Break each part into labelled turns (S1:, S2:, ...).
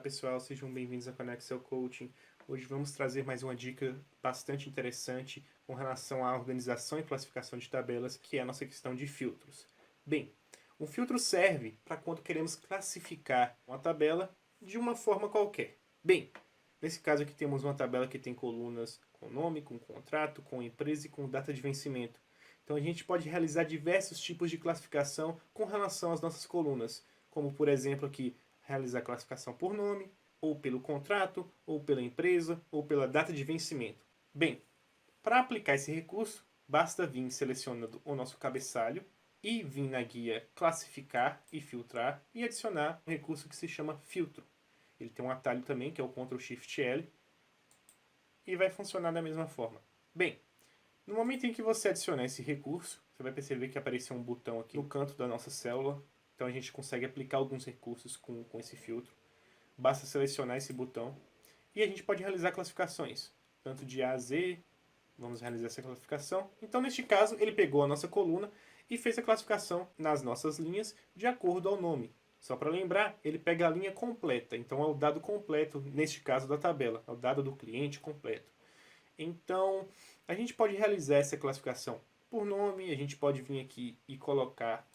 S1: pessoal, sejam bem-vindos ao canal Excel Coaching. Hoje vamos trazer mais uma dica bastante interessante com relação à organização e classificação de tabelas, que é a nossa questão de filtros. Bem, um filtro serve para quando queremos classificar uma tabela de uma forma qualquer. Bem, nesse caso aqui temos uma tabela que tem colunas com nome, com contrato, com empresa e com data de vencimento. Então a gente pode realizar diversos tipos de classificação com relação às nossas colunas, como por exemplo aqui, realizar classificação por nome, ou pelo contrato, ou pela empresa, ou pela data de vencimento. Bem, para aplicar esse recurso, basta vir selecionando o nosso cabeçalho e vir na guia classificar e filtrar e adicionar um recurso que se chama filtro. Ele tem um atalho também, que é o Ctrl Shift L, e vai funcionar da mesma forma. Bem, no momento em que você adicionar esse recurso, você vai perceber que apareceu um botão aqui no canto da nossa célula. Então a gente consegue aplicar alguns recursos com esse filtro. Basta selecionar esse botão e a gente pode realizar classificações, tanto de A a Z. Vamos realizar essa classificação. Então neste caso ele pegou a nossa coluna e fez a classificação nas nossas linhas de acordo ao nome. Só para lembrar, ele pega a linha completa, então é o dado completo, neste caso da tabela, é o dado do cliente completo. Então, a gente pode realizar essa classificação por nome, a gente pode vir aqui e colocar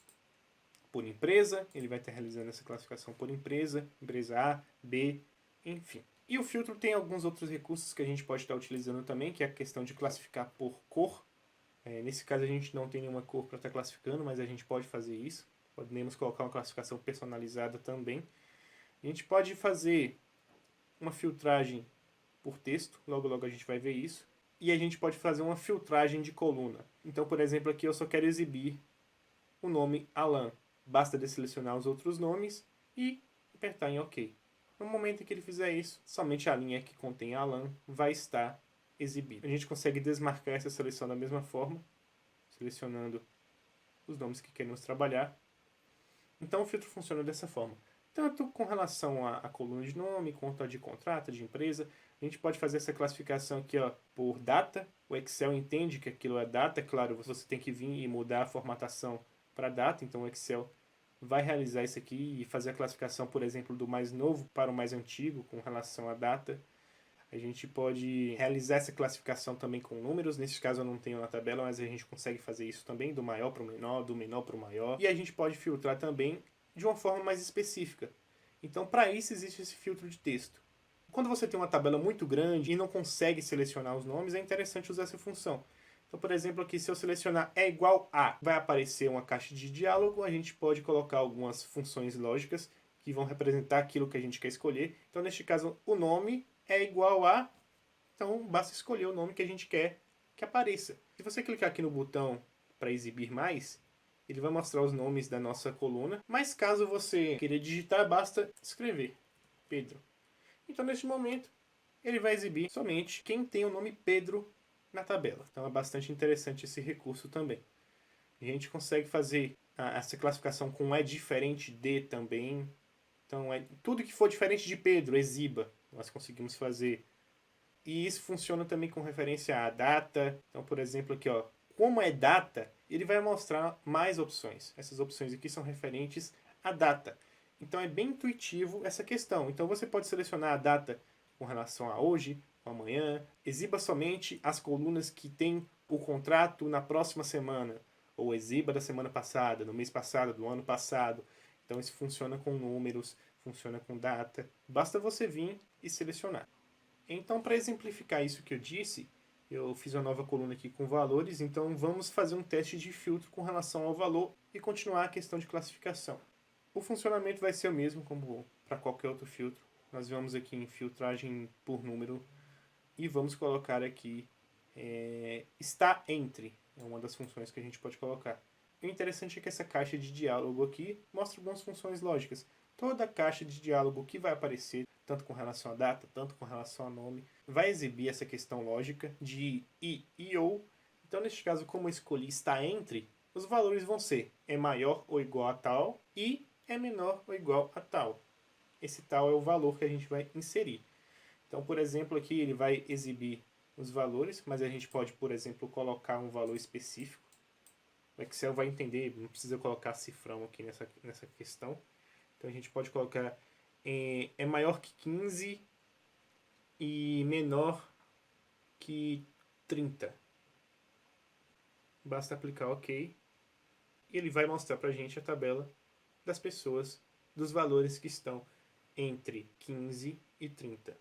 S1: por empresa, ele vai estar realizando essa classificação por empresa, empresa A, B, enfim. E o filtro tem alguns outros recursos que a gente pode estar utilizando também, que é a questão de classificar por cor. Nesse caso a gente não tem nenhuma cor para estar classificando, mas a gente pode fazer isso. Podemos colocar uma classificação personalizada também. A gente pode fazer uma filtragem por texto, logo logo a gente vai ver isso. E a gente pode fazer uma filtragem de coluna. Então, por exemplo, aqui eu só quero exibir o nome Alan. Basta desselecionar os outros nomes e apertar em OK. No momento em que ele fizer isso, somente a linha que contém Alan vai estar exibida. A gente consegue desmarcar essa seleção da mesma forma, selecionando os nomes que queremos trabalhar. Então o filtro funciona dessa forma. Tanto com relação à coluna de nome, quanto a de contrato, de empresa. A gente pode fazer essa classificação aqui por data. O Excel entende que aquilo é data. Claro, você tem que vir e mudar a formatação para data. Então o Excel vai realizar isso aqui e fazer a classificação, por exemplo, do mais novo para o mais antigo com relação à data. A gente pode realizar essa classificação também com números. Nesse caso eu não tenho na tabela, mas a gente consegue fazer isso também, do maior para o menor, do menor para o maior. E a gente pode filtrar também de uma forma mais específica. Então, para isso existe esse filtro de texto. Quando você tem uma tabela muito grande e não consegue selecionar os nomes, é interessante usar essa função. Então, por exemplo, aqui se eu selecionar é igual a, vai aparecer uma caixa de diálogo. A gente pode colocar algumas funções lógicas que vão representar aquilo que a gente quer escolher. Então, neste caso, o nome é igual a, então basta escolher o nome que a gente quer que apareça. Se você clicar aqui no botão para exibir mais, ele vai mostrar os nomes da nossa coluna, mas caso você queira digitar, basta escrever Pedro. Então neste momento, ele vai exibir somente quem tem o nome Pedro na tabela. Então é bastante interessante esse recurso também. A gente consegue fazer essa classificação com é diferente de também. Então, tudo que for diferente de Pedro, exiba. Nós conseguimos fazer. E isso funciona também com referência à data. Então, por exemplo, aqui, como é data, ele vai mostrar mais opções. Essas opções aqui são referentes à data. Então, é bem intuitivo essa questão. Então, você pode selecionar a data com relação a hoje, com amanhã. Exiba somente as colunas que têm o contrato na próxima semana. Ou exiba da semana passada, do mês passado, do ano passado. Então isso funciona com números, funciona com data. Basta você vir e selecionar. Então, para exemplificar isso que eu disse, eu fiz uma nova coluna aqui com valores. Então vamos fazer um teste de filtro com relação ao valor e continuar a questão de classificação. O funcionamento vai ser o mesmo como para qualquer outro filtro. Nós vamos aqui em filtragem por número e vamos colocar aqui está entre. É uma das funções que a gente pode colocar. O interessante é que essa caixa de diálogo aqui mostra algumas funções lógicas. Toda caixa de diálogo que vai aparecer, tanto com relação a data, tanto com relação a nome, vai exibir essa questão lógica de e ou. Então, neste caso, como eu escolhi está entre, os valores vão ser é maior ou igual a tal e é menor ou igual a tal. Esse tal é o valor que a gente vai inserir. Então, por exemplo, aqui ele vai exibir os valores, mas a gente pode, por exemplo, colocar um valor específico. O Excel vai entender, não precisa colocar cifrão aqui nessa questão. Então a gente pode colocar é maior que 15 e menor que 30. Basta aplicar OK e ele vai mostrar para a gente a tabela das pessoas, dos valores que estão entre 15 e 30.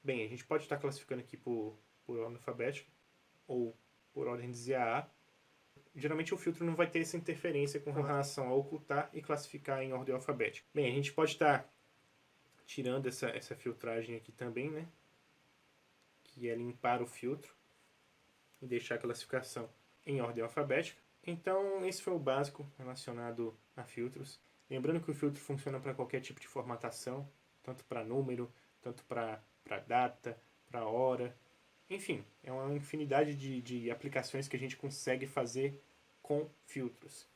S1: Bem, a gente pode estar classificando aqui por ordem alfabética ou por ordem de ZAA. Geralmente o filtro não vai ter essa interferência com relação a ocultar e classificar em ordem alfabética. Bem, a gente pode estar tirando essa filtragem aqui também, né? Que é limpar o filtro e deixar a classificação em ordem alfabética. Então, esse foi o básico relacionado a filtros. Lembrando que o filtro funciona para qualquer tipo de formatação, tanto para número, tanto para data, para hora. Enfim, é uma infinidade de aplicações que a gente consegue fazer com filtros.